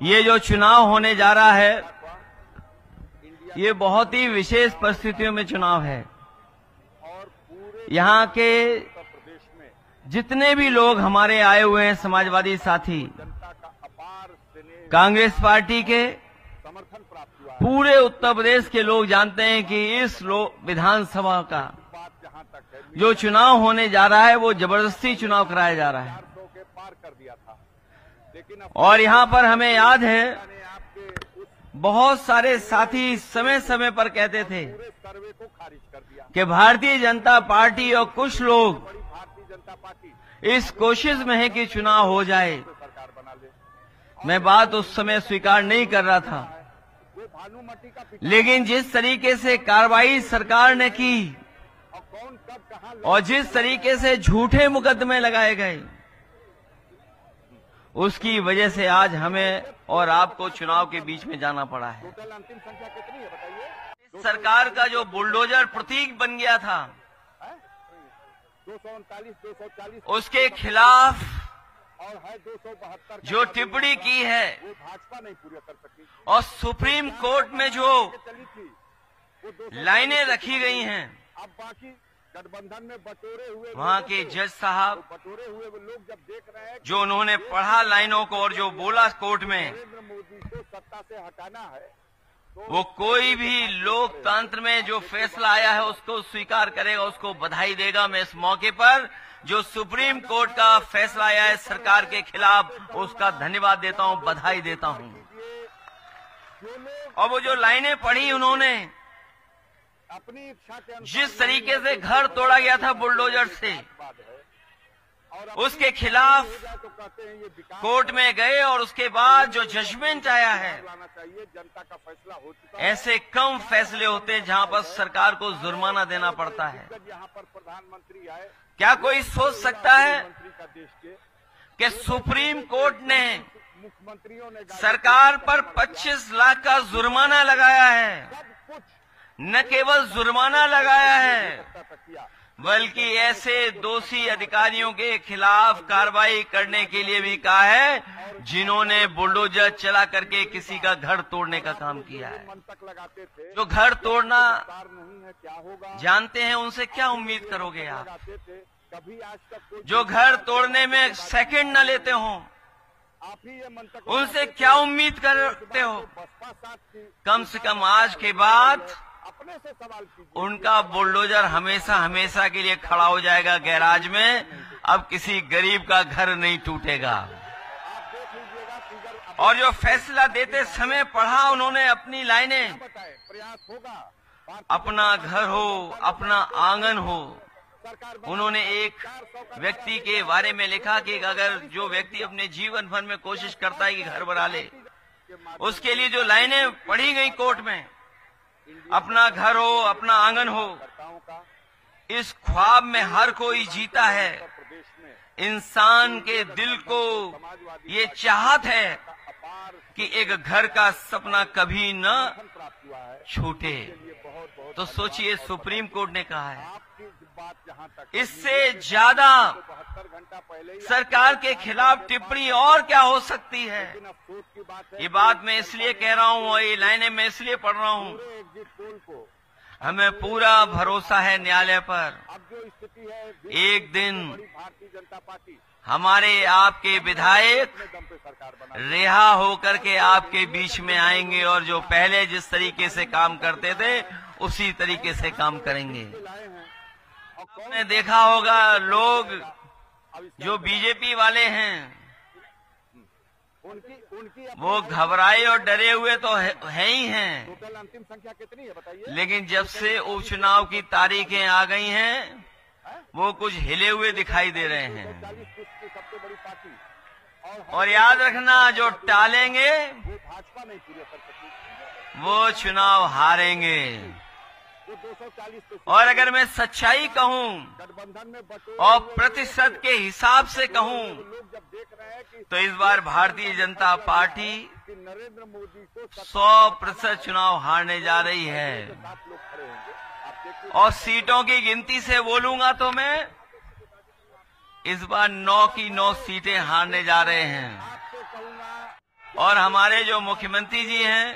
ये जो चुनाव होने जा रहा है, ये बहुत ही विशेष परिस्थितियों में चुनाव है। यहाँ के जितने भी लोग हमारे आए हुए हैं समाजवादी साथी, कांग्रेस पार्टी के, पूरे उत्तर प्रदेश के लोग जानते हैं कि इस विधानसभा का जो चुनाव होने जा रहा है वो जबरदस्ती चुनाव कराया जा रहा है। और यहाँ पर हमें याद है, बहुत सारे साथी समय समय पर कहते थे कि भारतीय जनता पार्टी और कुछ लोग इस कोशिश में है कि चुनाव हो जाए। मैं बात उस समय स्वीकार नहीं कर रहा था, लेकिन जिस तरीके से कार्रवाई सरकार ने की और जिस तरीके से झूठे मुकदमे लगाए गए, उसकी वजह से आज हमें और आपको चुनाव के बीच में जाना पड़ा है। सरकार का जो बुलडोजर प्रतीक बन गया था, 239, उसके खिलाफ जो टिप्पणी की है और सुप्रीम कोर्ट में जो लाइनें रखी गई हैं, गठबंधन में बटोरे हुए वहाँ के जज साहब जो उन्होंने पढ़ा लाइनों को और जो बोला कोर्ट में, मोदी को सत्ता से हटाना है, वो कोई भी लोकतंत्र में जो फैसला आया है उसको स्वीकार करेगा, उसको बधाई देगा। मैं इस मौके पर जो सुप्रीम कोर्ट का फैसला आया है सरकार के खिलाफ, उसका धन्यवाद देता हूँ, बधाई देता हूँ। और वो जो लाइनें पढ़ी उन्होंने, जिस तरीके से घर तोड़ा गया था बुलडोजर से, उसके खिलाफ कोर्ट में गए और उसके बाद जो जजमेंट आया है, ऐसे कम फैसले होते हैं जहां पर सरकार को जुर्माना देना पड़ता है। क्या कोई सोच सकता है कि सुप्रीम कोर्ट ने सरकार पर 25 लाख का जुर्माना लगाया है? न केवल जुर्माना लगाया है, बल्कि ऐसे दोषी अधिकारियों के खिलाफ कार्रवाई करने के लिए भी कहा है जिन्होंने बुलडोजर चला करके किसी का घर तोड़ने का काम किया है। जो घर तोड़ना जानते हैं, उनसे क्या उम्मीद करोगे आप? जो घर तोड़ने में सेकंड न लेते हो, उनसे क्या उम्मीद करते हो? कम से कम आज के बाद उनका बुलडोजर हमेशा हमेशा के लिए खड़ा हो जाएगा गैराज में। अब किसी गरीब का घर नहीं टूटेगा। और जो फैसला देते समय पढ़ा उन्होंने अपनी लाइनें, अपना घर हो, अपना आंगन हो। उन्होंने एक व्यक्ति के बारे में लिखा कि अगर जो व्यक्ति अपने जीवन भर में कोशिश करता है कि घर बना ले, उसके लिए जो लाइनें पढ़ी गई कोर्ट में, अपना घर हो, अपना आंगन हो, इस ख्वाब में हर कोई जीता है। इंसान के दिल को ये चाहत है कि एक घर का सपना कभी न छूटे। तो सोचिए, सुप्रीम कोर्ट ने कहा है, इससे ज्यादा सरकार के खिलाफ टिप्पणी और क्या हो सकती है? ये बात मैं इसलिए कह रहा हूँ और ये लाइनें मैं इसलिए पढ़ रहा हूँ, हमें पूरा भरोसा है न्यायालय पर। एक दिन हमारे आपके विधायक रिहा होकर के आपके बीच में आएंगे और जो पहले जिस तरीके से काम करते थे उसी तरीके से काम करेंगे। आपने देखा होगा, लोग जो बीजेपी वाले हैं वो घबराए और डरे हुए तो है ही हैं, अंतिम संख्या कितनी है बताइए? लेकिन जब से उपचुनाव की तारीखें आ गई हैं, वो कुछ हिले हुए दिखाई दे रहे हैं। और याद रखना, जो टालेंगे वो चुनाव हारेंगे। और अगर मैं सच्चाई कहूं और प्रतिशत के हिसाब से कहूं, तो इस बार भारतीय जनता पार्टी 100% चुनाव हारने जा रही है। और सीटों की गिनती से बोलूंगा तो मैं इस बार 9 की 9 सीटें हारने जा रहे हैं। और हमारे जो मुख्यमंत्री जी हैं,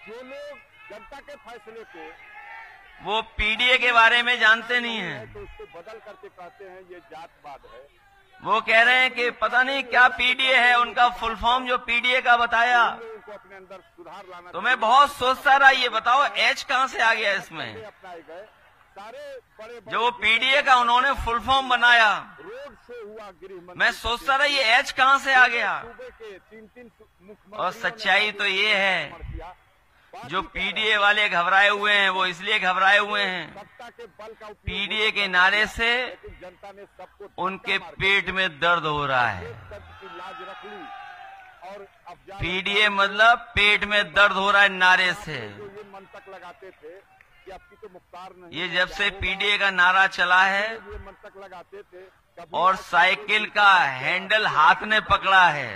जो लोग जनता के फैसले को वो पीडीए के बारे में जानते नहीं हैं। तो उसको बदल करके कहते हैं ये जातवाद है। वो कह रहे हैं कि पता नहीं क्या पीडीए है, उनका फुल फॉर्म जो पीडीए का बताया उनको अपने अंदर सुधार लाना। तो मैं बहुत सोचता रहा, ये बताओ एच कहाँ से आ गया इसमें। अपनाए गए सारे बड़े जो वो पीडीए का उन्होंने फुल फॉर्म बनाया, रोड शो हुआ गृह मंत्री, मैं सोचता रहा ये एच कहाँ से आ गया। सूबे के 3 मुख्यमंत्री और सच्चाई तो ये है, जो पीडीए वाले घबराए हुए हैं वो इसलिए घबराए हुए हैं, सत्ता के बल का उपयोग पीडीए के नारे से जनता ने सबको उनके पेट में दर्द हो रहा है। की लाज रख ली और अब पीडीए मतलब पेट में दर्द हो रहा है नारे से। जो ये मंतक लगाते थे कि आपकी तो मुख्तार नहीं, ये जब से पीडीए का नारा चला है ये मंतक लगाते थे कभी और साइकिल का हैंडल हाथ ने पकड़ा है,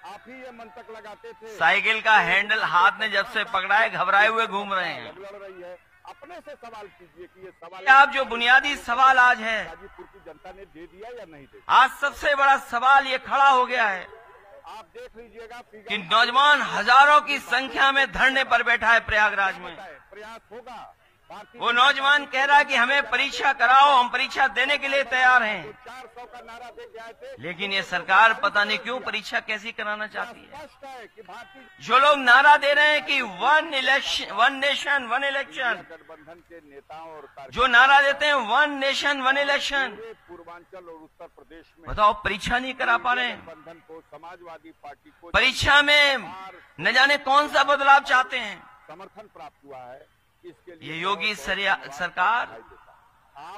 आप ही ये मंतक लगाते थे। साइकिल का हैंडल हाथ ने जब से पकड़ा है घबराए हुए घूम रहे हैं। लड़ रही है, अपने से सवाल कीजिए कि ये सवाल आप जो बुनियादी सवाल आज है, गाजीपुर की जनता ने दे दिया या नहीं दे आज सबसे बड़ा सवाल ये खड़ा हो गया है दिया। आप देख लीजिएगा कि नौजवान हजारों की संख्या में धरने पर बैठा है प्रयागराज में। प्रयास होगा। भारतीय वो नौजवान कह रहा है कि हमें परीक्षा कराओ, हम परीक्षा देने के लिए तैयार हैं। 400 का नारा दे के आए थे। लेकिन ये सरकार पता नहीं क्यों परीक्षा कैसी कराना चाहती है। स्पष्ट है कि भारतीय जो लोग नारा दे रहे हैं कि one election, one nation one election, गठबंधन के नेताओं और जो नारा देते हैं one nation one election, Purvanchal और उत्तर प्रदेश में बताओ परीक्षा नहीं करा पा रहे हैं। गठबंधन को, समाजवादी पार्टी को परीक्षा में न जाने कौन सा बदलाव चाहते हैं। समर्थन प्राप्त हुआ है। इसके लिए ये योगी सरकार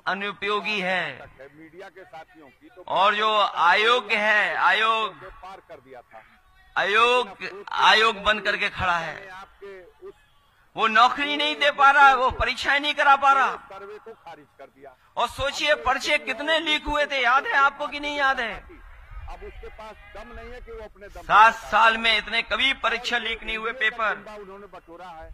अनुपयोगी है मीडिया के साथियों की तो और जो आयोग है, आयोग पार कर दिया था। आयोग बन करके खड़ा है। आपके उस वो नौकरी नहीं दे पा रहा, वो परीक्षाएं नहीं करा पा रहा। सर्वे को खारिज कर दिया। और सोचिए पर्चे कितने लीक हुए थे, याद है आपको कि नहीं याद है? अब उसके पास दम नहीं है कि वो अपने दम 7 साल में इतने कभी परीक्षा लीक नहीं हुए पेपर, उन्होंने बटोरा है।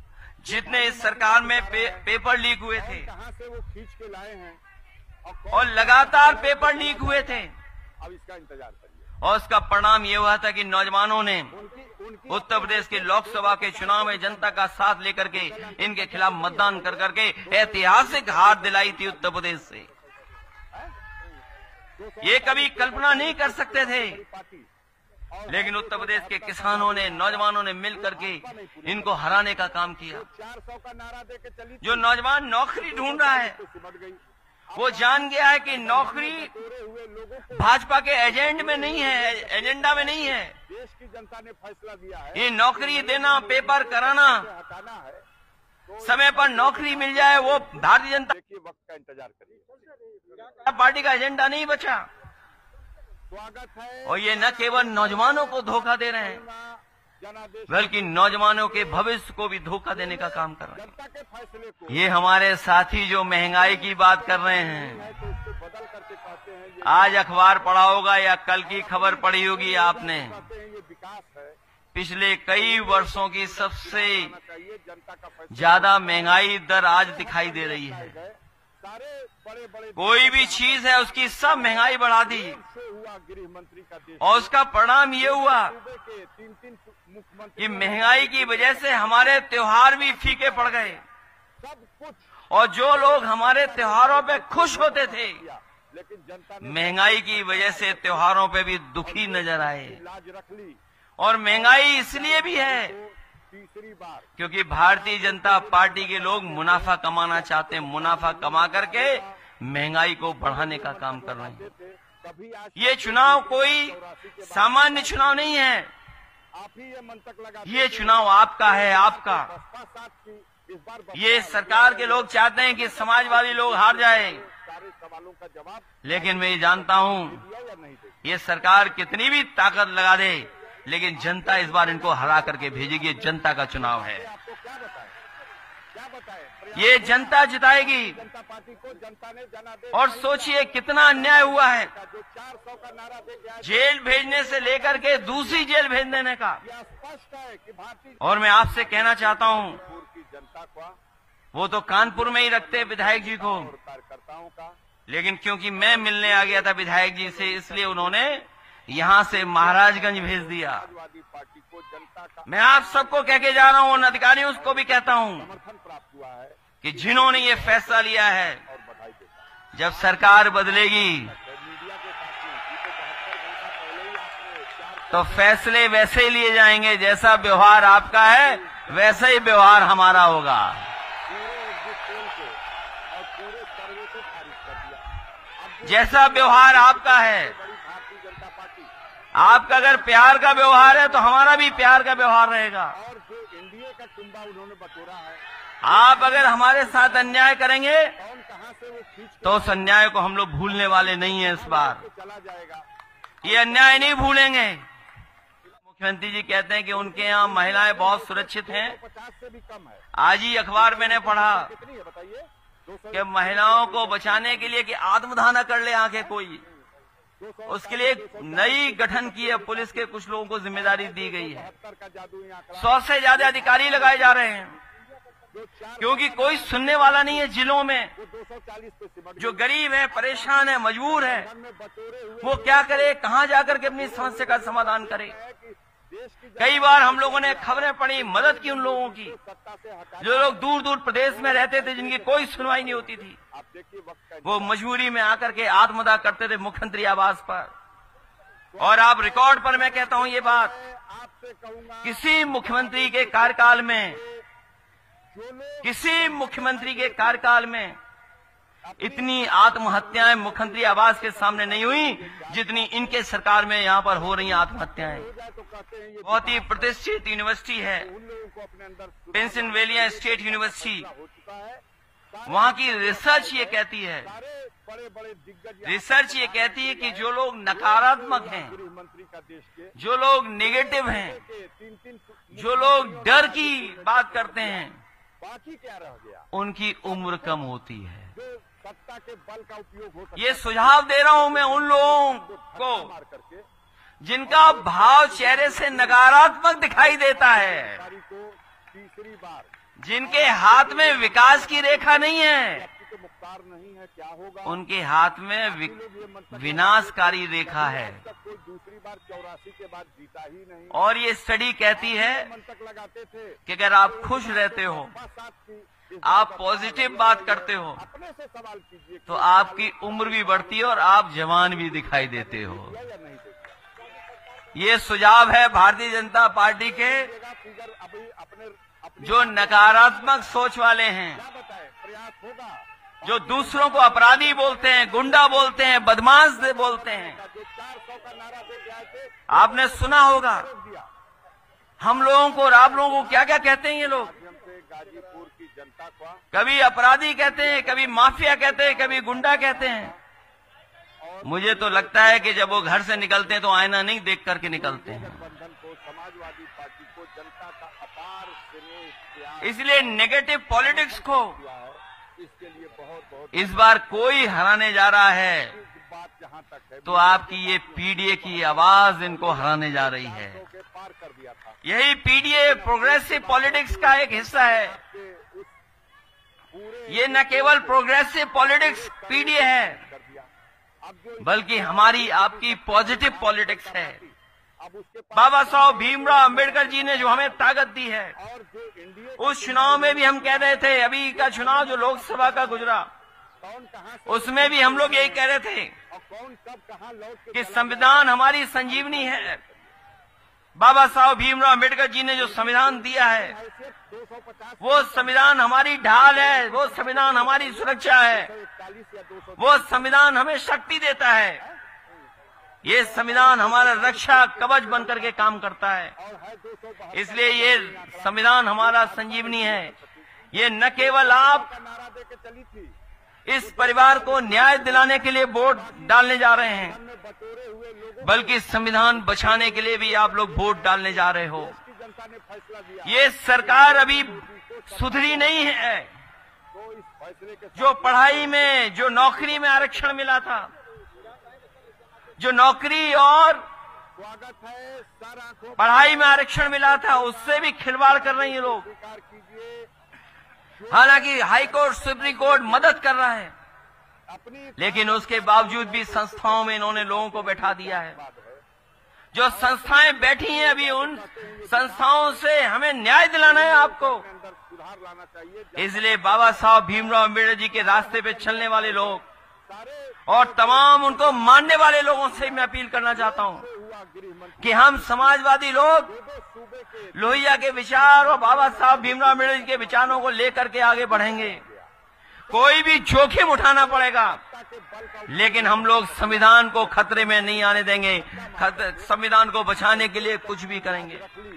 जितने इस सरकार में पेपर लीक हुए थे। कहां से वो खींच के लाए हैं और लगातार पेपर लीक हुए थे। अब इसका इंतजार करिए। और उसका परिणाम ये हुआ था कि नौजवानों ने उनकी उत्तर प्रदेश के लोकसभा के चुनाव में जनता का साथ लेकर के इनके खिलाफ मतदान कर करके ऐतिहासिक हार दिलाई थी उत्तर प्रदेश से। ये कभी कल्पना नहीं कर सकते थे, लेकिन उत्तर प्रदेश के किसानों ने, नौजवानों ने मिल करके इनको हराने का काम किया। 400 का नारा दे के चली जो नौजवान नौकरी ढूंढ रहा है सिमट गई। वो जान गया है कि नौकरी तोड़े हुए लोगों को भाजपा के एजेंडा में नहीं है। देश की जनता ने फैसला दिया है ये नौकरी देना, पेपर कराना, हटाना है। तो समय पर नौकरी मिल जाए, वो भारतीय जनता देखिए वक्त का इंतजार करिए। पार्टी का एजेंडा नहीं बचा। स्वागत है। और ये न केवल नौजवानों को धोखा दे रहे हैं, जनादेश बल्कि नौजवानों के भविष्य को भी धोखा देने का काम कर रहे हैं। जनता के फैसले को ये हमारे साथी जो महंगाई की बात कर रहे हैं, है तो उसको बदल करके कहते हैं ये आज अखबार पढ़ा होगा या कल की खबर पढ़ी होगी आपने, कहते हैं ये विकास है। पिछले कई वर्षों की सबसे होना चाहिए। जनता का फैसला ज्यादा महंगाई दर आज दिखाई दे रही है। है। सारे बड़े बड़े कोई भी चीज है उसकी सब महंगाई बढ़ा दी से हुआ गृह मंत्री का देश और उसका परिणाम ये हुआ सूबे के 3 मुख्यमंत्री कि महंगाई की वजह से हमारे त्योहार भी फीके पड़ गए। सब कुछ और जो लोग हमारे त्योहारों पे खुश होते थे, किया, लेकिन जनता ने महंगाई की वजह से त्योहारों पे भी दुखी नजर आए। लाज रख ली। और महंगाई इसलिए भी है तो तीसरी बार क्योंकि भारतीय जनता पार्टी के लोग मुनाफा कमाना चाहते हैं। मुनाफा कमा करके महंगाई को बढ़ाने का काम कर रहे हैं। कभी आज ये चुनाव कोई सामान्य चुनाव नहीं है, आप ही ये मंतक लगा ये चुनाव आपका है, आपका। बसपा साथ की इस बार बसपा ये सरकार के लोग चाहते हैं कि समाजवादी लोग हार जाए, सारे सवालों का जवाब लेकिन मैं ये जानता हूँ दिया या नहीं दिया। ये सरकार कितनी भी ताकत लगा दे, लेकिन जनता इस बार इनको हरा करके भेजेगी। जनता का चुनाव है, आपको क्या बताए ये जनता जिताएगी। जनता पार्टी को जनता ने जनादेश और सोचिए कितना अन्याय हुआ है, जो 400 का नारा दे के आए, जेल भेजने से लेकर के दूसरी जेल भेज देने का। यह स्पष्ट है कि भारतीय और मैं आपसे कहना चाहता हूँ, की जनता का वो तो कानपुर में ही रखते हैं विधायक जी को, और कार्यकर्ताओं का लेकिन क्योंकि मैं मिलने आ गया था विधायक जी से, इसलिए उन्होंने यहाँ से महाराजगंज भेज दिया। समाजवादी पार्टी को जनता का मैं आप सबको कह के जा रहा हूँ, उन अधिकारियों को भी कहता हूँ समर्थन प्राप्त हुआ है कि जिन्होंने ये फैसला लिया है, और बधाई देता हूं। जब सरकार बदलेगी मीडिया के साथियों की तो 72 घंटा पहले ही आपने 4 तो फैसले वैसे ही लिए जाएंगे, जैसा व्यवहार आपका है वैसा ही व्यवहार हमारा होगा। पूरे एग्जिट पोल को और पूरे सर्वे को खारिज कर दिया। अब जो जैसा व्यवहार आपका है, बड़ी भारतीय जनता पार्टी आपका अगर प्यार का व्यवहार है तो हमारा भी प्यार का व्यवहार रहेगा। और जो एनडीए का टुंबा उन्होंने बटोरा है, आप अगर हमारे साथ अन्याय करेंगे कौन कहां से वो खींच के तो उस अन्याय को हम लोग भूलने वाले नहीं हैं। इस बार चला जाएगा। ये अन्याय नहीं भूलेंगे। मुख्यमंत्री जी कहते हैं कि उनके यहाँ महिलाएं बहुत सुरक्षित हैं। 50 से भी कम है। आज ही अखबार मैंने पढ़ा कितनी है बताइए? 200 कि महिलाओं को बचाने के लिए कि आत्मदाह न कर ले आके कोई, उसके लिए एक नई गठन की है, पुलिस के कुछ लोगों को जिम्मेदारी दी गई है। 72 का जादू यहाँ 100 से ज्यादा अधिकारी लगाए जा रहे हैं, जो 4 क्योंकि कोई सुनने वाला नहीं है। जिलों में वो 240 पे सिमट जो गरीब है, परेशान है, मजबूर है, मन में बटोरे हुए वो क्या करे, कहाँ जाकर के अपनी समस्या का समाधान करे। है कि देश की कई बार हम लोगों ने खबरें पढ़ी, मदद की उन लोगों की सत्ता से हटा। जो लोग दूर दूर प्रदेश में रहते थे, जिनकी कोई सुनवाई नहीं होती थी। आप देखिए वक्त का वो मजबूरी में आकर के आत्मदाह करते थे मुख्यमंत्री आवास पर। और आप रिकॉर्ड पर मैं कहता हूं ये बात, मैं आपसे कहूंगा किसी मुख्यमंत्री के कार्यकाल में, जो लोग किसी मुख्यमंत्री के कार्यकाल में इतनी आत्महत्याएं मुख्यमंत्री आवास के सामने नहीं हुई जितनी इनके सरकार में यहाँ पर हो रही हैं आत्महत्याएं। हो जाए तो कहते हैं ये बहुत ही प्रतिष्ठित यूनिवर्सिटी है उन लोगों को अपने अंदर पेंसिल्वेनिया स्टेट यूनिवर्सिटी। हो चुका है। वहाँ की रिसर्च ये कहती है, सारे बड़े बड़े दिग्गज रिसर्च ये कहती है कि जो लोग नकारात्मक हैं, गृह मंत्री का देश के जो लोग नेगेटिव हैं, 3-3 जो लोग डर की बात करते हैं, बाकी क्या रह गया? उनकी उम्र कम होती है। जो सत्ता के बल का उपयोग हो सकता ये सुझाव दे रहा हूं मैं उन लोगों को मार करके जिनका भाव चेहरे से नकारात्मक दिखाई देता है, सरकारी को तीसरी बार जिनके हाथ में विकास की रेखा नहीं है, आपकी तो मुख्तार नहीं है, क्या होगा? उनके हाथ में विनाशकारी रेखा है। अब तक कोई दूसरी बार 84 के बाद जीता ही नहीं। और ये स्टडी कहती है मन तक लगाते थे कि अगर आप खुश रहते हो, साथ की इस आप पॉजिटिव बात करते हो, अपने से सवाल कीजिए तो आपकी उम्र भी बढ़ती है और आप जवान भी दिखाई देते हो। या नहीं देखा ये सुझाव है भारतीय जनता पार्टी के फिगर अभी अपने जो नकारात्मक सोच वाले हैं, क्या बताए प्रयास होगा। जो दूसरों को अपराधी बोलते हैं, गुंडा बोलते हैं, बदमाश बोलते हैं। जो 400 का नारा दे के आए थे आपने सुना होगा रोक दिया। हम लोगों को और आप लोगों को क्या क्या कहते हैं ये लोग। माध्यम से गाजीपुर की जनता को कभी अपराधी कहते हैं, कभी माफिया कहते हैं, कभी गुंडा कहते हैं। मुझे तो लगता है कि जब वो घर से निकलते हैं तो आईना नहीं देख करके निकलते हैं। गठबंधन को, समाजवादी पार्टी को जनता का अपार स्नेह प्यार इसलिए नेगेटिव पॉलिटिक्स को दिया है। इसके लिए बहुत बहुत इस बार कोई हराने जा रहा है बात जहाँ तक है तो आपकी ये पीडीए की आवाज इनको हराने जा रही है। के पार कर दिया था यही पीडीए प्रोग्रेसिव पॉलिटिक्स का एक हिस्सा है। कि उस पूरे ये न केवल प्रोग्रेसिव पॉलिटिक्स पीडीए है, कर दिया। अब जो बल्कि हमारी आपकी पॉजिटिव पॉलिटिक्स है। अब उसके पास बाबा साहब भीमराव अम्बेडकर जी ने जो हमें ताकत दी है, और जो एनडीए उस चुनाव में भी हम कह रहे थे, अभी का चुनाव जो लोकसभा का गुजरा कौन कहाँ से उसमें भी हम लोग यही कह रहे थे और कौन कब कहाँ लौट के कि संविधान हमारी संजीवनी है। बाबा साहब भीमराव अम्बेडकर जी ने जो संविधान दिया है, हैसियत 250 वो संविधान हमारी ढाल है, वो संविधान हमारी सुरक्षा है, 141 या 200 वो संविधान हमें शक्ति देता है। ये संविधान हमारा रक्षा कवच बनकर के काम करता है। और है 272 इसलिए ये संविधान हमारा संजीवनी है। ये न केवल आप का नारा दे के चली थी। इस परिवार को न्याय दिलाने के लिए वोट डालने जा रहे हैं, में बटोरे हुए लोगों बल्कि संविधान बचाने के लिए भी आप लोग वोट डालने जा रहे हो। की जनता ने फैसला दिया ये सरकार अभी सुधरी नहीं है। तो इस फैसले के जो पढ़ाई में, जो नौकरी में आरक्षण मिला था, जो नौकरी और स्वागत है। सर आंखों पढ़ाई में आरक्षण मिला था, उससे भी खिलवाड़ कर रहे हैं ये लोग। स्वीकार कीजिए हालांकि हाई कोर्ट, सुप्रीम कोर्ट मदद कर रहा है, अपनी लेकिन उसके बावजूद भी संस्थाओं में इन्होंने लोगों को बैठा दिया है। बात है जो संस्थाएं बैठी हैं अभी, उन संस्थाओं से हमें न्याय दिलाना है आपको। अंदर सुधार लाना चाहिए। इसलिए बाबा साहब भीमराव अम्बेडकर जी के रास्ते पे चलने वाले लोग सारे और तमाम उनको मानने वाले लोगों से मैं अपील करना चाहता हूं हुआ गृह मंत्री कि हम समाजवादी लोग दो सूबे के लोहिया के विचार और बाबा साहब भीमराव अम्बेडकर जी के विचारों को लेकर के आगे बढ़ेंगे। कोई भी जोखिम उठाना पड़ेगा, के बल का लेकिन हम लोग संविधान को खतरे में नहीं आने देंगे। संविधान को बचाने के लिए कुछ भी करेंगे।